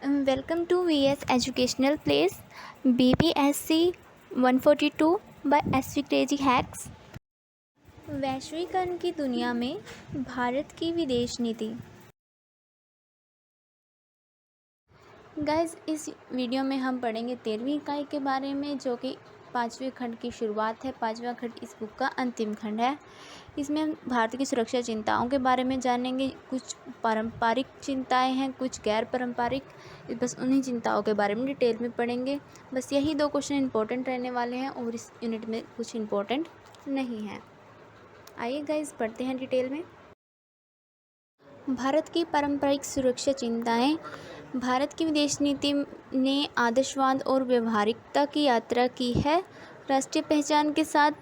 Welcome to VS Educational Place BPSC 142 by SV Crazy Hacks। वैश्वीकरण की दुनिया में भारत की विदेश नीति। गाइस, इस वीडियो में हम पढ़ेंगे 13वीं इकाई के बारे में, जो कि 5वें खंड की शुरुआत है। 5वां खंड इस बुक का अंतिम खंड है। इसमें हम भारत की सुरक्षा चिंताओं के बारे में जानेंगे। कुछ पारंपरिक चिंताएं हैं, कुछ गैर पारंपरिक। बस उन्हीं चिंताओं के बारे में डिटेल में पढ़ेंगे। बस यही 2 क्वेश्चन इंपॉर्टेंट रहने वाले हैं और इस यूनिट में कुछ इंपॉर्टेंट नहीं है। आइए गाइस, पढ़ते हैं डिटेल में। भारत की पारंपरिक सुरक्षा चिंताएं। भारत की विदेश नीति ने आदर्शवाद और व्यवहारिकता की यात्रा की है। राष्ट्रीय पहचान के साथ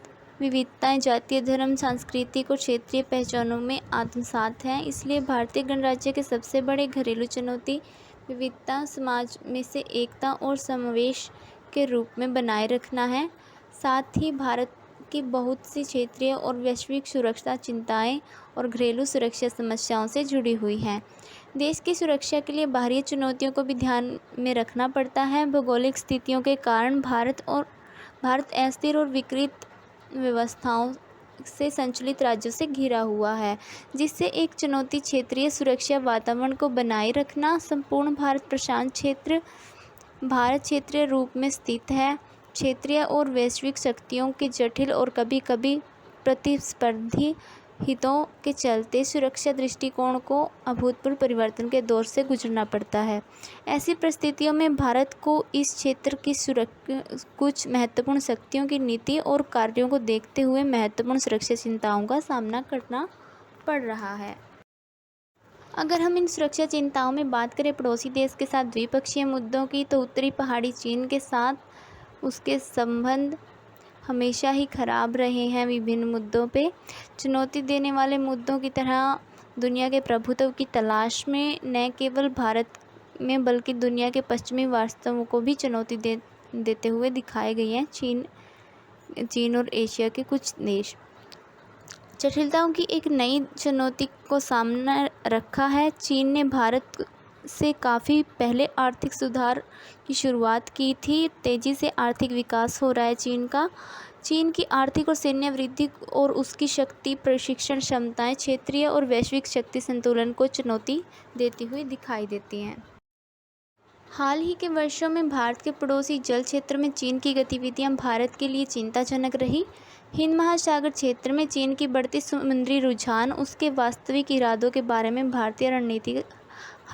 विविधताएं जातीय, धर्म, सांस्कृतिक और क्षेत्रीय पहचानों में आत्मसात हैं। इसलिए भारतीय गणराज्य के सबसे बड़े घरेलू चुनौती विविधता, समाज में से एकता और समावेश के रूप में बनाए रखना है। साथ ही भारत की बहुत सी क्षेत्रीय और वैश्विक सुरक्षा चिंताएं और घरेलू सुरक्षा समस्याओं से जुड़ी हुई हैं। देश की सुरक्षा के लिए बाहरी चुनौतियों को भी ध्यान में रखना पड़ता है। भौगोलिक स्थितियों के कारण भारत अस्थिर और विकृत व्यवस्थाओं से संचालित राज्यों से घिरा हुआ है, जिससे एक चुनौती क्षेत्रीय सुरक्षा वातावरण को बनाए रखना। संपूर्ण भारत प्रशांत क्षेत्र भारत क्षेत्रीय रूप में स्थित है। क्षेत्रीय और वैश्विक शक्तियों के जटिल और कभी-कभी प्रतिस्पर्धी हितों के चलते सुरक्षा दृष्टिकोण को अभूतपूर्व परिवर्तन के दौर से गुजरना पड़ता है। ऐसी परिस्थितियों में भारत को इस क्षेत्र की कुछ महत्वपूर्ण शक्तियों की नीति और कार्यों को देखते हुए महत्वपूर्ण सुरक्षा चिंताओं का सामना करना पड़ रहा है। अगर हम इन सुरक्षा चिंताओं में बात करें पड़ोसी देश के साथ द्विपक्षीय मुद्दों की, तो उत्तरी पहाड़ी चीन के साथ उसके संबंध हमेशा ही खराब रहे हैं। विभिन्न मुद्दों पे चुनौती देने वाले मुद्दों की तरह दुनिया के प्रभुत्व की तलाश में न केवल भारत में बल्कि दुनिया के पश्चिमी वास्तवों को भी चुनौती देते हुए दिखाए गए हैं चीन और एशिया के कुछ देश। जटिलताओं की एक नई चुनौती को सामने रखा है। चीन ने भारत से काफ़ी पहले आर्थिक सुधार की शुरुआत की थी। तेज़ी से आर्थिक विकास हो रहा है चीन की आर्थिक और सैन्य वृद्धि और उसकी शक्ति प्रशिक्षण क्षमताएं क्षेत्रीय और वैश्विक शक्ति संतुलन को चुनौती देती हुई दिखाई देती हैं। हाल ही के वर्षों में भारत के पड़ोसी जल क्षेत्र में चीन की गतिविधियां भारत के लिए चिंताजनक रही। हिंद महासागर क्षेत्र में चीन की बढ़ती समुद्री रुझान उसके वास्तविक इरादों के बारे में भारतीय रणनीतिक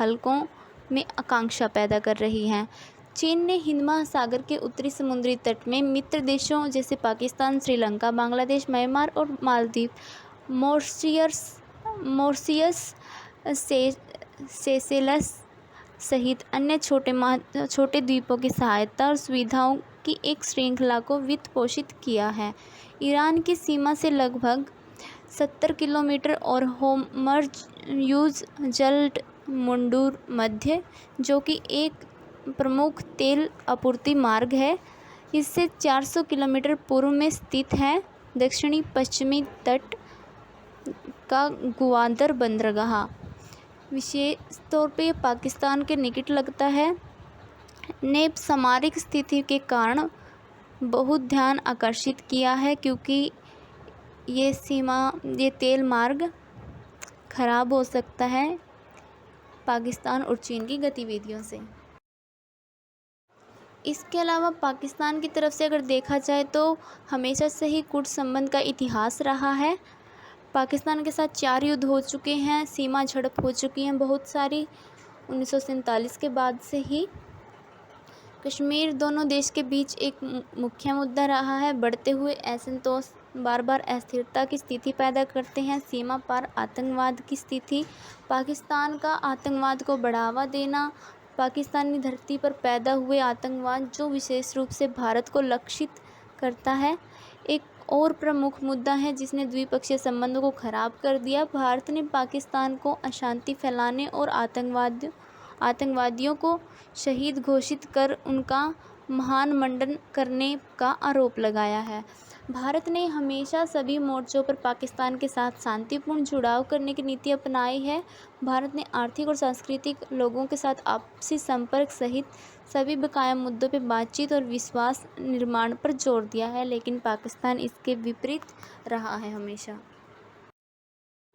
हलकों में आकांक्षा पैदा कर रही हैं। चीन ने हिंद महासागर के उत्तरी समुद्री तट में मित्र देशों जैसे पाकिस्तान, श्रीलंका, बांग्लादेश, म्यांमार और मालदीव, मॉरिशस, सेशेल्स सहित अन्य छोटे द्वीपों की सहायता और सुविधाओं की एक श्रृंखला को वित्त पोषित किया है। ईरान की सीमा से लगभग 70 किलोमीटर और होर्मुज़ जल्ट मुंडूर मध्य, जो कि एक प्रमुख तेल आपूर्ति मार्ग है, इससे 400 किलोमीटर पूर्व में स्थित है। दक्षिणी पश्चिमी तट का ग्वादर बंदरगाह विशेष तौर पे पाकिस्तान के निकट लगता है, ने सामरिक स्थिति के कारण बहुत ध्यान आकर्षित किया है, क्योंकि ये तेल मार्ग खराब हो सकता है पाकिस्तान और चीन की गतिविधियों से। इसके अलावा पाकिस्तान की तरफ से अगर देखा जाए तो हमेशा से ही कूट संबंध का इतिहास रहा है। पाकिस्तान के साथ 4 युद्ध हो चुके हैं, सीमा झड़प हो चुकी हैं बहुत सारी। 1947 के बाद से ही कश्मीर दोनों देश के बीच एक मुख्य मुद्दा रहा है। बढ़ते हुए असंतोष बार बार अस्थिरता की स्थिति पैदा करते हैं। सीमा पार आतंकवाद की स्थिति, पाकिस्तान का आतंकवाद को बढ़ावा देना, पाकिस्तानी धरती पर पैदा हुए आतंकवाद जो विशेष रूप से भारत को लक्षित करता है, एक और प्रमुख मुद्दा है जिसने द्विपक्षीय संबंधों को खराब कर दिया। भारत ने पाकिस्तान को अशांति फैलाने और आतंकवादियों को शहीद घोषित कर उनका महान मंडन करने का आरोप लगाया है। भारत ने हमेशा सभी मोर्चों पर पाकिस्तान के साथ शांतिपूर्ण जुड़ाव करने की नीति अपनाई है। भारत ने आर्थिक और सांस्कृतिक लोगों के साथ आपसी संपर्क सहित सभी बकाया मुद्दों पर बातचीत और विश्वास निर्माण पर जोर दिया है, लेकिन पाकिस्तान इसके विपरीत रहा है हमेशा।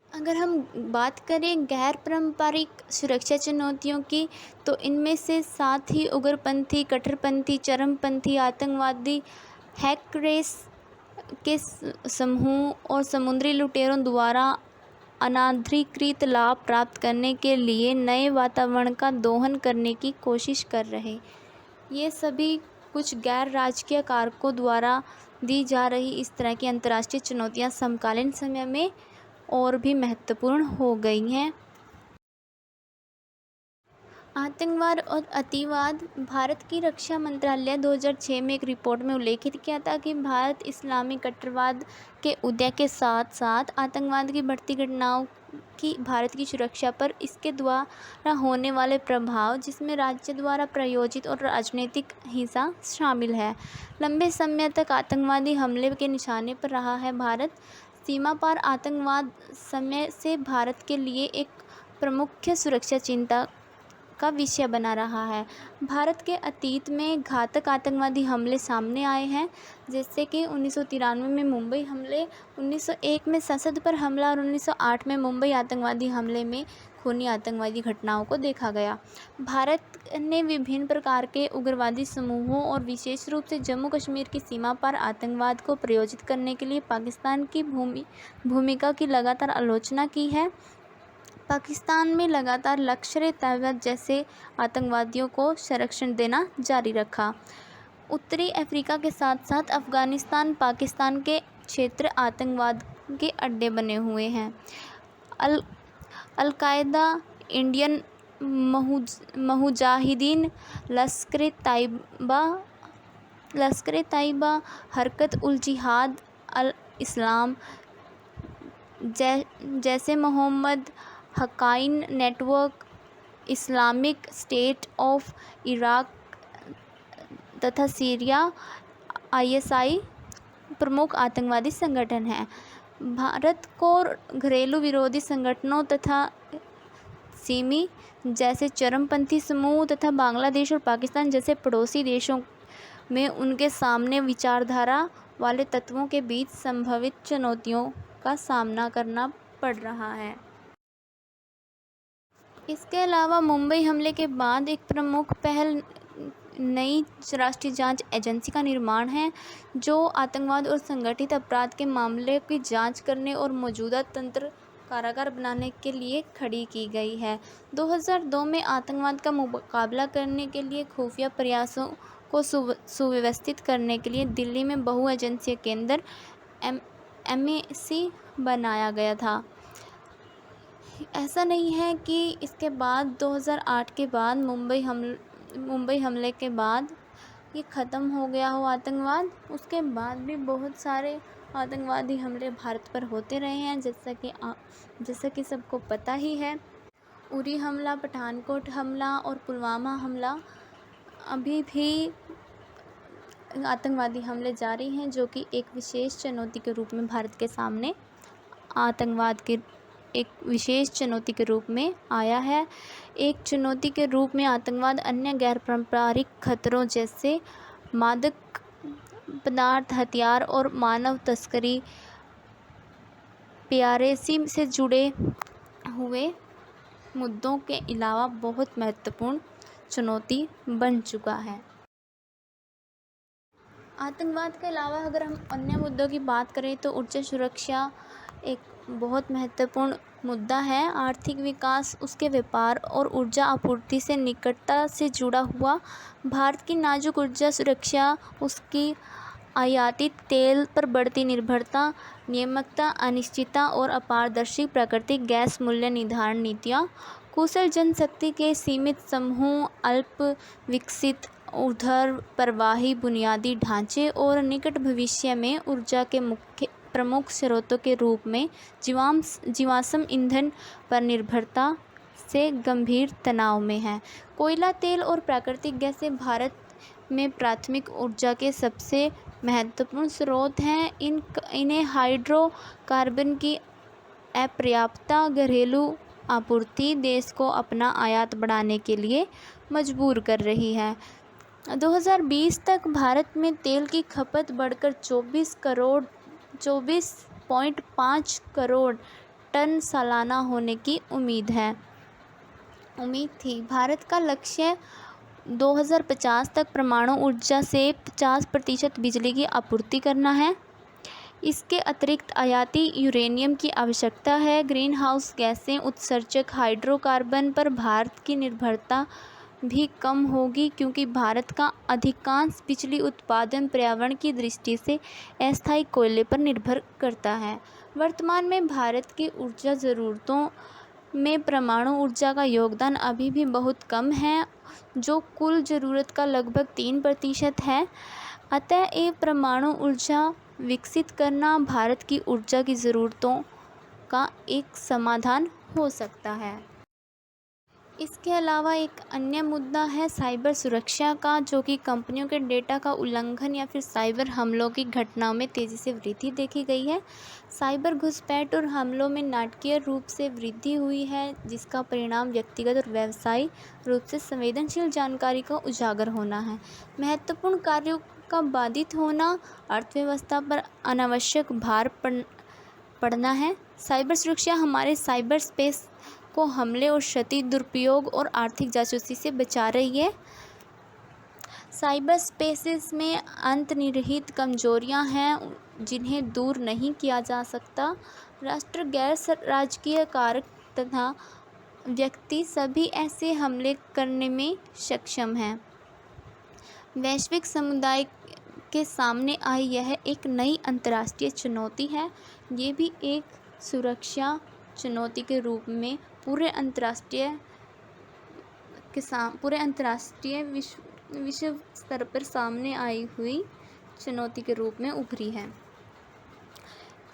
अगर हम बात करें गैर पारंपरिक सुरक्षा चुनौतियों की, तो इनमें से साथ ही उग्रपंथी, कट्टरपंथी, चरमपंथी, आतंकवादी, हैकर्स के समूह और समुद्री लुटेरों द्वारा अनाधिकृत लाभ प्राप्त करने के लिए नए वातावरण का दोहन करने की कोशिश कर रहे। ये सभी कुछ गैर राजकीय कारकों द्वारा दी जा रही इस तरह की अंतर्राष्ट्रीय चुनौतियां समकालीन समय में और भी महत्वपूर्ण हो गई हैं। आतंकवाद और अतिवाद। भारत की रक्षा मंत्रालय 2006 में एक रिपोर्ट में उल्लेखित किया था कि भारत इस्लामी कट्टरवाद के उदय के साथ साथ आतंकवाद की बढ़ती घटनाओं की भारत की सुरक्षा पर इसके द्वारा होने वाले प्रभाव, जिसमें राज्य द्वारा प्रायोजित और राजनीतिक हिंसा शामिल है, लंबे समय तक आतंकवादी हमले के निशाने पर रहा है। भारत सीमा पार आतंकवाद समय से भारत के लिए एक प्रमुख सुरक्षा चिंता का विषय बना रहा है। भारत के अतीत में घातक आतंकवादी हमले सामने आए हैं, जैसे कि 1993 में मुंबई हमले, 1901 में संसद पर हमला और 1908 में मुंबई आतंकवादी हमले में खूनी आतंकवादी घटनाओं को देखा गया। भारत ने विभिन्न प्रकार के उग्रवादी समूहों और विशेष रूप से जम्मू कश्मीर की सीमा पार आतंकवाद को प्रायोजित करने के लिए पाकिस्तान की भूमिका की लगातार आलोचना की है। पाकिस्तान में लगातार लश्कर-ए-तैयबा जैसे आतंकवादियों को संरक्षण देना जारी रखा। उत्तरी अफ्रीका के साथ साथ अफ़गानिस्तान, पाकिस्तान के क्षेत्र आतंकवाद के अड्डे बने हुए हैं। अल-कायदा, इंडियन मुजाहिदीन, लश्कर-ए-तैयबा, हरकत-उल-जिहाद अल-इस्लाम, जैसे Mohammed, Haqqani network, Islamic State of Iraq तथा सीरिया ISI प्रमुख आतंकवादी संगठन हैं। भारत को घरेलू विरोधी संगठनों तथा सिमी जैसे चरमपंथी समूह तथा बांग्लादेश और पाकिस्तान जैसे पड़ोसी देशों में उनके सामने विचारधारा वाले तत्वों के बीच संभावित चुनौतियों का सामना करना पड़ रहा है। इसके अलावा मुंबई हमले के बाद एक प्रमुख पहल नई राष्ट्रीय जांच एजेंसी का निर्माण है, जो आतंकवाद और संगठित अपराध के मामले की जांच करने और मौजूदा तंत्र कारगर बनाने के लिए खड़ी की गई है। 2002 में आतंकवाद का मुकाबला करने के लिए खुफिया प्रयासों को सुव्यवस्थित करने के लिए दिल्ली में बहु-एजेंसी केंद्र MAC बनाया गया था। ऐसा नहीं है कि इसके बाद 2008 के बाद मुंबई हमले के बाद ये ख़त्म हो गया हो आतंकवाद। उसके बाद भी बहुत सारे आतंकवादी हमले भारत पर होते रहे हैं, जैसा कि सबको पता ही है। उरी हमला, पठानकोट हमला और पुलवामा हमला, अभी भी आतंकवादी हमले जारी हैं, जो कि एक विशेष चुनौती के रूप में भारत के सामने आतंकवाद के एक विशेष चुनौती के रूप में आया है। एक चुनौती के रूप में आतंकवाद अन्य गैर पारंपरिक खतरों जैसे मादक पदार्थ, हथियार और मानव तस्करी, पायरेसी से जुड़े हुए मुद्दों के अलावा बहुत महत्वपूर्ण चुनौती बन चुका है। आतंकवाद के अलावा अगर हम अन्य मुद्दों की बात करें तो ऊर्जा सुरक्षा एक बहुत महत्वपूर्ण मुद्दा है। आर्थिक विकास, उसके व्यापार और ऊर्जा आपूर्ति से निकटता से जुड़ा हुआ भारत की नाजुक ऊर्जा सुरक्षा, उसकी आयातित तेल पर बढ़ती निर्भरता, नियामकता, अनिश्चितता और अपारदर्शी प्राकृतिक गैस मूल्य निर्धारण नीतियाँ, कुशल जनशक्ति के सीमित समूह, अल्प विकसित ऊर्ध्व प्रवाही बुनियादी ढांचे और निकट भविष्य में ऊर्जा के प्रमुख स्रोतों के रूप में जीवाश्म ईंधन पर निर्भरता से गंभीर तनाव में है। कोयला, तेल और प्राकृतिक गैस से भारत में प्राथमिक ऊर्जा के सबसे महत्वपूर्ण स्रोत हैं। इन्हें हाइड्रोकार्बन की अपर्याप्तता घरेलू आपूर्ति देश को अपना आयात बढ़ाने के लिए मजबूर कर रही है। 2020 तक भारत में तेल की खपत बढ़कर 24.5 करोड़ टन सालाना होने की उम्मीद थी। भारत का लक्ष्य 2050 तक परमाणु ऊर्जा से 50% बिजली की आपूर्ति करना है। इसके अतिरिक्त आयाती यूरेनियम की आवश्यकता है। ग्रीन हाउस गैसें उत्सर्जक हाइड्रोकार्बन पर भारत की निर्भरता भी कम होगी, क्योंकि भारत का अधिकांश बिजली उत्पादन पर्यावरण की दृष्टि से अस्थायी कोयले पर निर्भर करता है। वर्तमान में भारत की ऊर्जा ज़रूरतों में परमाणु ऊर्जा का योगदान अभी भी बहुत कम है, जो कुल ज़रूरत का लगभग 3% है। अतः परमाणु ऊर्जा विकसित करना भारत की ऊर्जा की ज़रूरतों का एक समाधान हो सकता है। इसके अलावा एक अन्य मुद्दा है साइबर सुरक्षा का, जो कि कंपनियों के डेटा का उल्लंघन या फिर साइबर हमलों की घटनाओं में तेज़ी से वृद्धि देखी गई है। साइबर घुसपैठ और हमलों में नाटकीय रूप से वृद्धि हुई है, जिसका परिणाम व्यक्तिगत और व्यवसायिक रूप से संवेदनशील जानकारी का उजागर होना है। महत्वपूर्ण कार्यों का बाधित होना, अर्थव्यवस्था पर अनावश्यक भार पड़ना है। साइबर सुरक्षा हमारे साइबर स्पेस को हमले और क्षति, दुरुपयोग और आर्थिक जासूसी से बचा रही है। साइबर स्पेसेस में अंतर्निहित कमजोरियां हैं, जिन्हें दूर नहीं किया जा सकता। राष्ट्र, गैर राजकीय कारक तथा व्यक्ति सभी ऐसे हमले करने में सक्षम हैं। वैश्विक समुदाय के सामने आई यह एक नई अंतर्राष्ट्रीय चुनौती है। ये भी एक सुरक्षा चुनौती के रूप में पूरे अंतर्राष्ट्रीय विश्व स्तर पर सामने आई हुई चुनौती के रूप में उभरी है।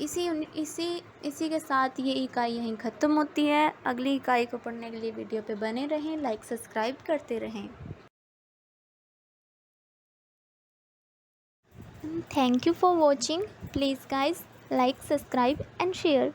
इसी के साथ ये इकाई यहीं ख़त्म होती है। अगली इकाई को पढ़ने के लिए वीडियो पे बने रहें, लाइक सब्सक्राइब करते रहें। Thank you for watching. Please guys, like, subscribe and share.